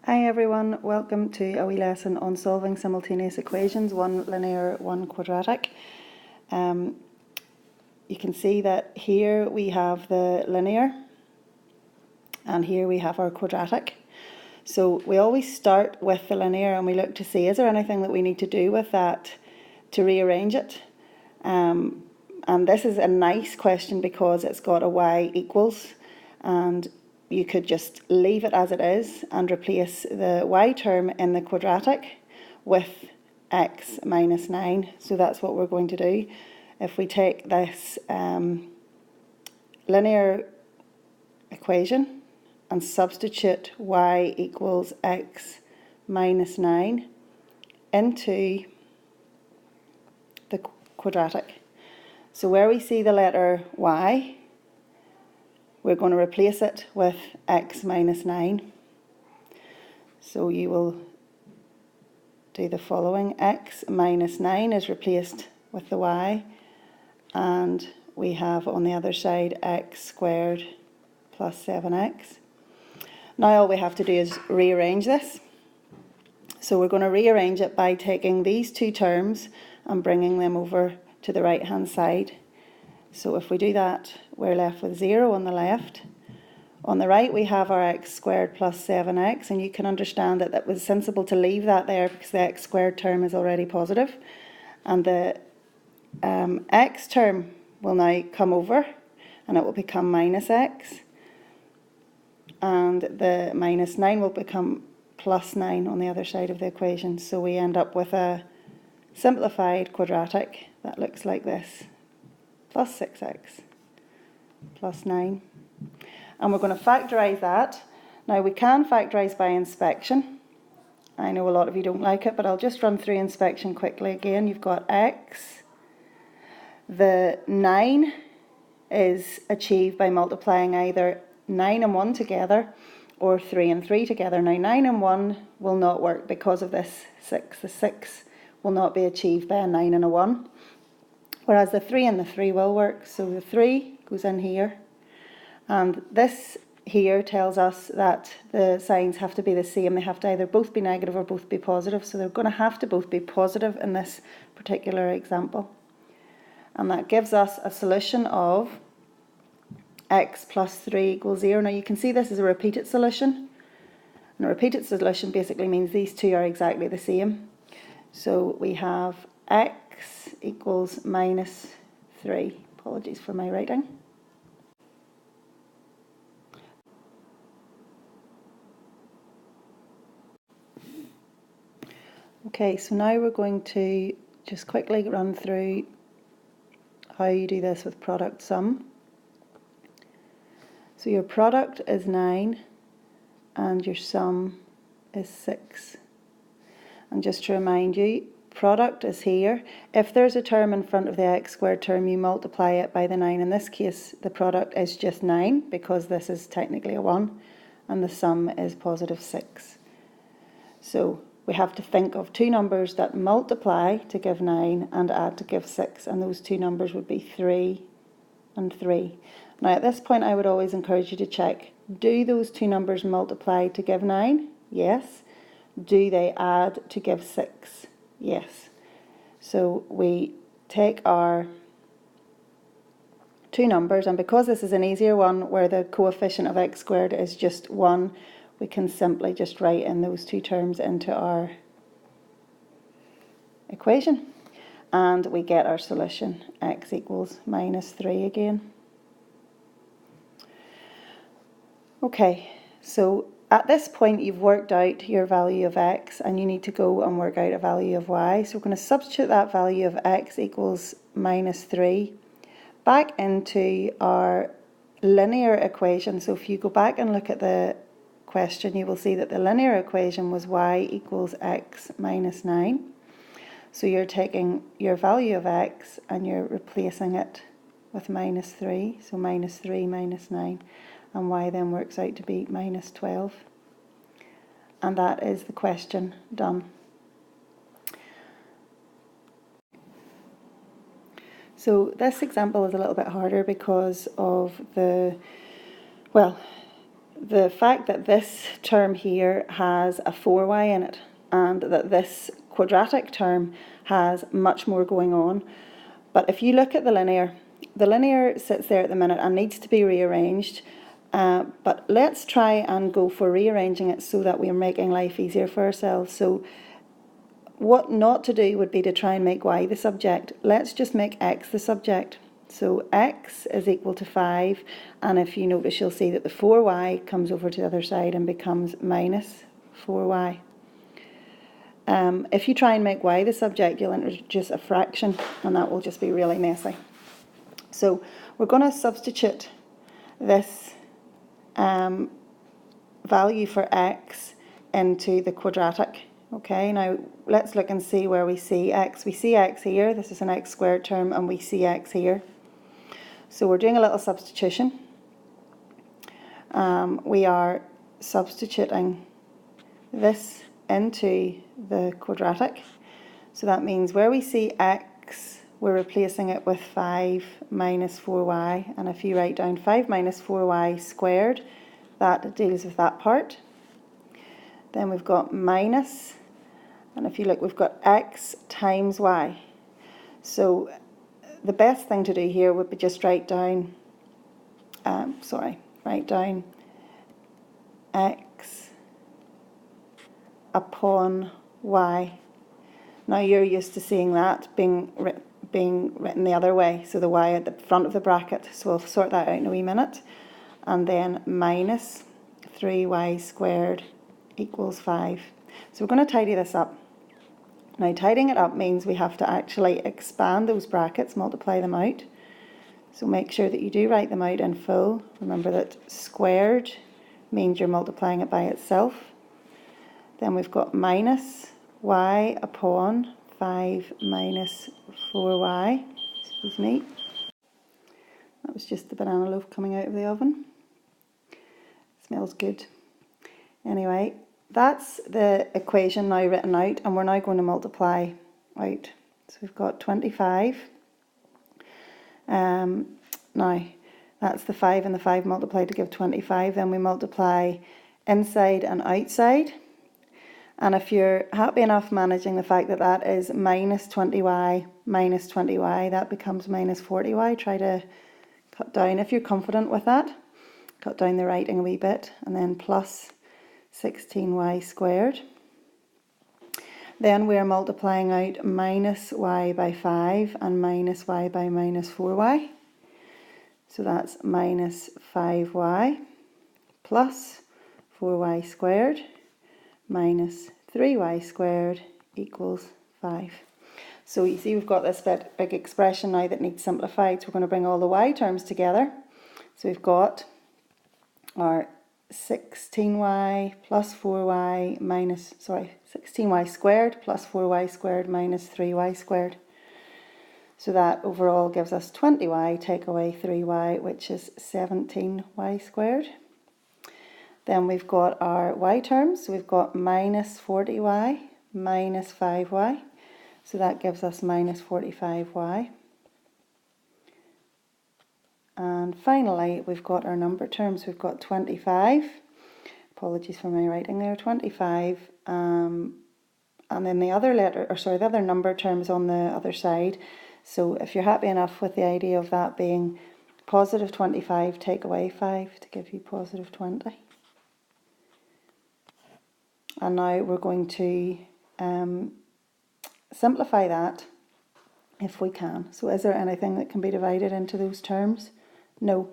Hi everyone, welcome to a wee lesson on solving simultaneous equations, one linear, one quadratic. You can see that here we have the linear and here we have our quadratic. So we always start with the linear and we look to see is there anything that we need to do with that to rearrange it. And this is a nice question because it's got a y equals, and you could just leave it as it is and replace the y term in the quadratic with x minus 9. So that's what we're going to do. If we take this linear equation and substitute y equals x minus 9 into the quadratic. So where we see the letter y, we're going to replace it with x minus 9. So you will do the following. X minus 9 is replaced with the y, and we have on the other side x squared plus 7x. Now all we have to do is rearrange this. So we're going to rearrange it by taking these two terms and bringing them over to the right hand side. So if we do that, we're left with 0 on the left. On the right we have our x squared plus 7x, and you can understand that it was sensible to leave that there because the x squared term is already positive. And the x term will now come over and it will become minus x. And the minus 9 will become plus 9 on the other side of the equation. So we end up with a simplified quadratic that looks like this. Plus 6x plus 9. And we're going to factorise that. Now we can factorise by inspection. I know a lot of you don't like it, but I'll just run through inspection quickly again. You've got x. The 9 is achieved by multiplying either 9 and 1 together or 3 and 3 together. Now 9 and 1 will not work because of this 6. The 6 will not be achieved by a 9 and a 1. Whereas the 3 and the 3 will work. So the 3 goes in here. And this here tells us that the signs have to be the same. They have to either both be negative or both be positive. So they're going to have to both be positive in this particular example. And that gives us a solution of x plus 3 equals 0. Now you can see this is a repeated solution. And a repeated solution basically means these two are exactly the same. So we have x equals minus 3. Apologies for my writing. Okay, so now we're going to just quickly run through how you do this with product sum. So your product is 9 and your sum is 6. And just to remind you, product is here. If there's a term in front of the x squared term, you multiply it by the 9. In this case, the product is just 9 because this is technically a 1, and the sum is positive 6. So we have to think of two numbers that multiply to give 9 and add to give 6, and those two numbers would be 3 and 3. Now at this point I would always encourage you to check, do those two numbers multiply to give 9? Yes. Do they add to give 6? Yes. So we take our two numbers, and because this is an easier one where the coefficient of x squared is just 1, we can simply just write in those two terms into our equation. And we get our solution, x equals minus 3 again. Okay, so at this point you've worked out your value of x and you need to go and work out a value of y. So we're going to substitute that value of x equals minus 3 back into our linear equation. So if you go back and look at the question, you will see that the linear equation was y equals x minus 9. So you're taking your value of x and you're replacing it with minus 3. So minus 3 minus 9. And y then works out to be minus 12. And that is the question done. So this example is a little bit harder because of the, well, the fact that this term here has a 4y in it and that this quadratic term has much more going on. But if you look at the linear sits there at the minute and needs to be rearranged. But let's try and go for rearranging it so that we're making life easier for ourselves. So what not to do would be to try and make y the subject. Let's just make x the subject. So x is equal to 5, and if you notice, you'll see that the 4y comes over to the other side and becomes minus 4y. If you try and make y the subject, you'll introduce a fraction, and that will just be really messy. So we're going to substitute this value for x into the quadratic. Okay, now let's look and see where we see x. We see x here, this is an x squared term, and we see x here. So we're doing a little substitution. We are substituting this into the quadratic. So that means where we see x, we're replacing it with 5 minus 4y. And if you write down 5 minus 4y squared, that deals with that part. Then we've got minus, and if you look, we've got x times y. So the best thing to do here would be just write down x upon y. Now you're used to seeing that being written the other way, so the y at the front of the bracket, so we'll sort that out in a wee minute. And then minus 3y squared equals 5. So we're going to tidy this up. Now tidying it up means we have to actually expand those brackets, multiply them out. So make sure that you do write them out in full. Remember that squared means you're multiplying it by itself. Then we've got minus y upon 5 minus 4y. Excuse me. That was just the banana loaf coming out of the oven. Smells good. Anyway, that's the equation now written out, and we're now going to multiply out. So we've got 25. Now, that's the 5 and the 5 multiplied to give 25. Then we multiply inside and outside. And if you're happy enough managing the fact that that is minus 20y minus 20y, that becomes minus 40y. Try to cut down, if you're confident with that, cut down the writing a wee bit, and then plus 16y squared. Then we are multiplying out minus y by 5 and minus y by minus 4y. So that's minus 5y plus 4y squared minus 3y squared equals 5. So you see we've got this big expression now that needs simplified. So we're going to bring all the y terms together. So we've got our 16y plus 4y minus, 16y squared plus 4y squared minus 3y squared. So that overall gives us 20y, take away 3y, which is 17y squared. Then we've got our y terms. So we've got minus 40y minus 5y. So that gives us minus 45y. And finally, we've got our number terms. We've got 25. Apologies for my writing there. 25. And then the other the other number terms on the other side. So if you're happy enough with the idea of that being positive 25, take away 5 to give you positive 20. And now we're going to simplify that if we can. So is there anything that can be divided into those terms? No.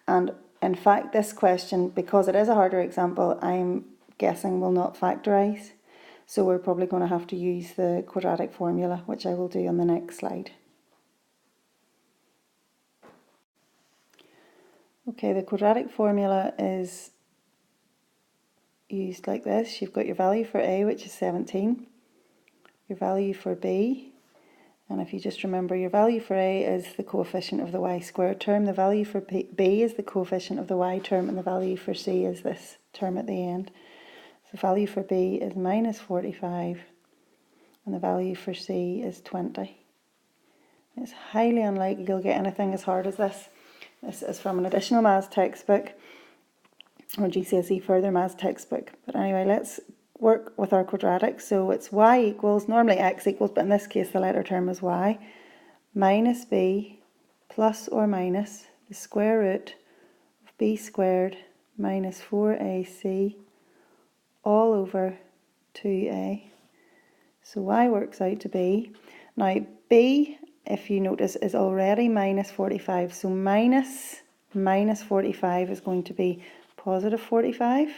And in fact, this question, because it is a harder example, I'm guessing will not factorise. So we're probably going to have to use the quadratic formula, which I will do on the next slide. Okay, the quadratic formula is used like this. You've got your value for A, which is 17, your value for B, and if you just remember, your value for A is the coefficient of the y squared term, the value for B is the coefficient of the y term, and the value for C is this term at the end. So value for B is minus 45, and the value for C is 20. It's highly unlikely you'll get anything as hard as this. This is from an additional maths textbook. or GCSE Further Maths textbook. But anyway, let's work with our quadratic. So it's y equals, normally x equals, but in this case the letter term is y, minus b plus or minus the square root of b squared minus 4ac all over 2a. So y works out to be, now b, if you notice, is already minus 45. So minus 45 is going to be positive 45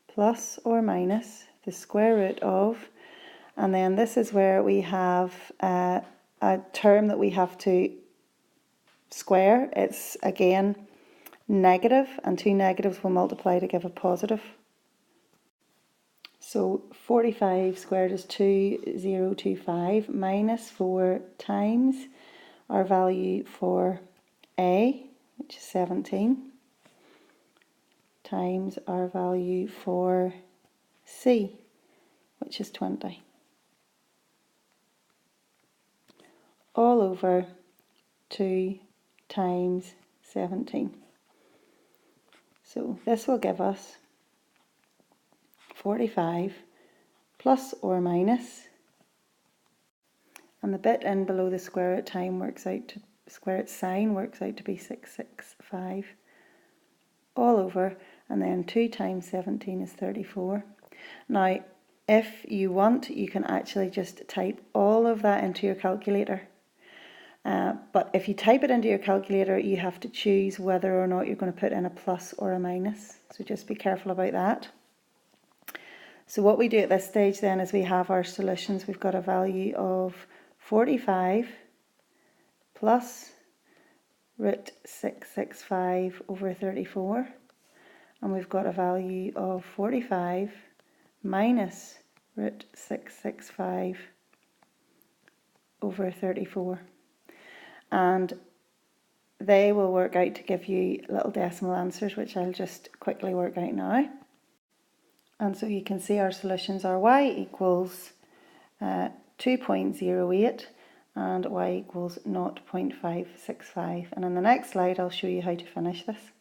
plus or minus the square root of, and then this is where we have a term that we have to square. It's again negative, and two negatives will multiply to give a positive. So 45 squared is 2025 minus 4 times our value for a, which is 17, times our value for c, which is 20, all over 2 times 17. So this will give us 45 plus or minus, and the bit in below the square root sign works out to be 665 all over, and then 2 times 17 is 34. Now if you want, you can actually just type all of that into your calculator, but if you type it into your calculator you have to choose whether or not you're going to put in a plus or a minus, so just be careful about that. So what we do at this stage then is we have our solutions. We've got a value of 45 plus root 665 over 34, and we've got a value of 45 minus root 665 over 34, and they will work out to give you little decimal answers, which I'll just quickly work out now. And so you can see our solutions are y equals 2.08 and y equals 0.565. And in the next slide I'll show you how to finish this.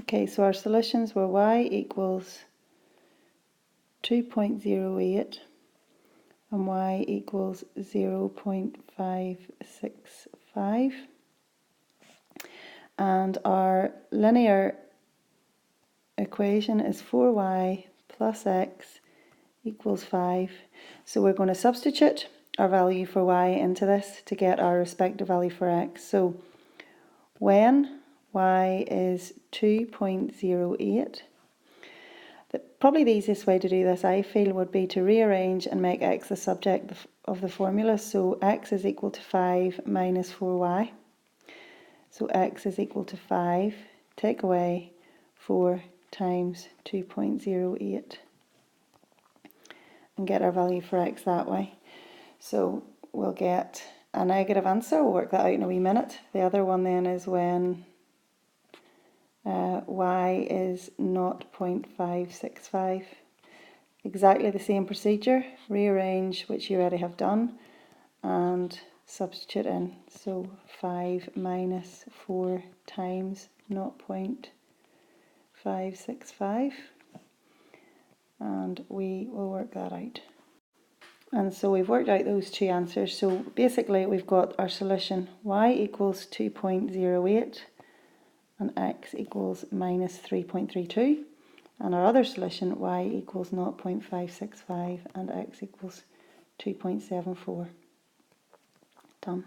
Okay, so our solutions were y equals 2.08 and y equals 0.565. And our linear equation is 4y plus x equals 5. So we're going to substitute our value for y into this to get our respective value for x. So when y is 2.08, probably the easiest way to do this, I feel, would be to rearrange and make x the subject of the formula. So x is equal to 5 minus 4y. So x is equal to 5, take away 4 times 2.08 and get our value for x that way. So we'll get a negative answer. We'll work that out in a wee minute. The other one then is when y is 0.565. Exactly the same procedure, rearrange, which you already have done, and substitute in. So 5 minus 4 times 0.565, and we will work that out. And so we've worked out those two answers. So basically we've got our solution y equals 2.08 and x equals minus 3.32, and our other solution y equals 0.565 and x equals 2.74. Done.